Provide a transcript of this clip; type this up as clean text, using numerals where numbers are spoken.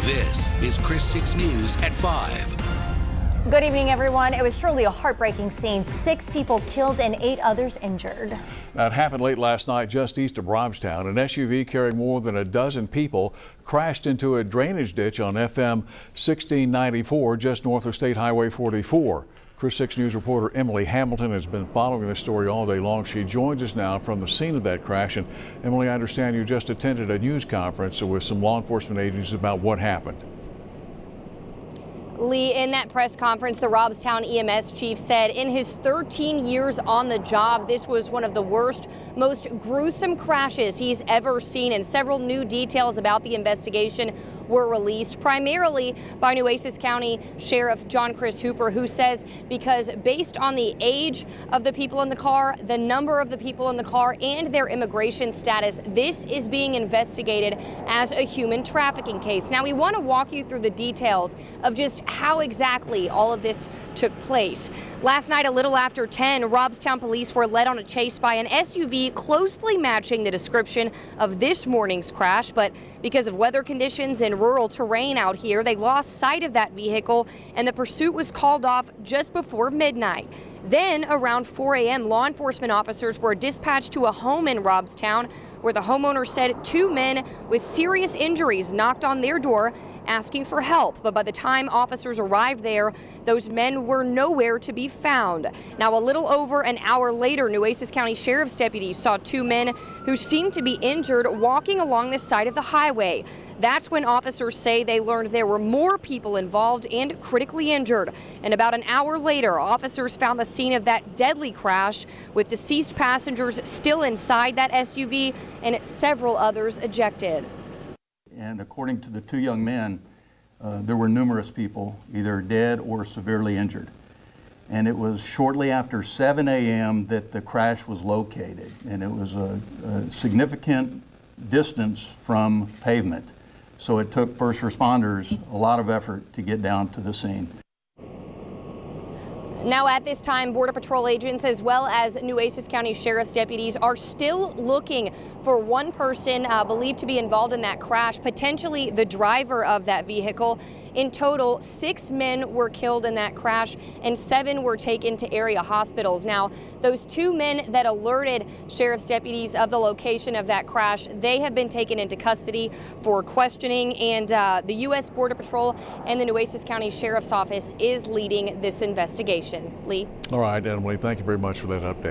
This is Chris 6 News at 5. Good evening, everyone. It was surely a heartbreaking scene. 6 people killed and 8 others injured. That happened late last night just east of Robstown. An SUV carrying more than a dozen people crashed into a drainage ditch on FM 1694 just north of State Highway 44. Chris 6 News reporter Emily Hamilton has been following this story all day long. She joins us now from the scene of that crash. And Emily, I understand you just attended a news conference with some law enforcement agencies about what happened. Lee, in that press conference, the Robstown EMS chief said in his 13 years on the job, this was one of the worst, most gruesome crashes he's ever seen, and several new details about the investigation were released, primarily by Nueces County Sheriff John Chris Hooper, who says because based on the age of the people in the car, the number of the people in the car, and their immigration status, this is being investigated as a human trafficking case. Now, we want to walk you through the details of just how exactly all of this took place. Last night, a little after 10, Robstown police were led on a chase by an SUV closely matching the description of this morning's crash, but because of weather conditions and rural terrain out here, they lost sight of that vehicle, and the pursuit was called off just before midnight. Then, around 4 a.m., law enforcement officers were dispatched to a home in Robstown, where the homeowner said 2 men with serious injuries knocked on their door asking for help. But by the time officers arrived there, those men were nowhere to be found. Now, a little over an hour later, Nueces County Sheriff's deputies saw 2 men who seemed to be injured walking along the side of the highway. That's when officers say they learned there were more people involved and critically injured. And about an hour later, officers found the scene of that deadly crash with deceased passengers still inside that SUV and several others ejected. And according to the 2 young men, there were numerous people either dead or severely injured. And it was shortly after 7 a.m. that the crash was located, and it was a significant distance from pavement. So it took first responders a lot of effort to get down to the scene. Now, at this time, Border Patrol agents as well as Nueces County Sheriff's deputies are still looking for one person believed to be involved in that crash, potentially the driver of that vehicle. In total, 6 men were killed in that crash and 7 were taken to area hospitals. Now, those 2 men that alerted sheriff's deputies of the location of that crash, they have been taken into custody for questioning, and the U.S. Border Patrol and the Nueces County Sheriff's Office is leading this investigation. Lee? All right, Emily, thank you very much for that update.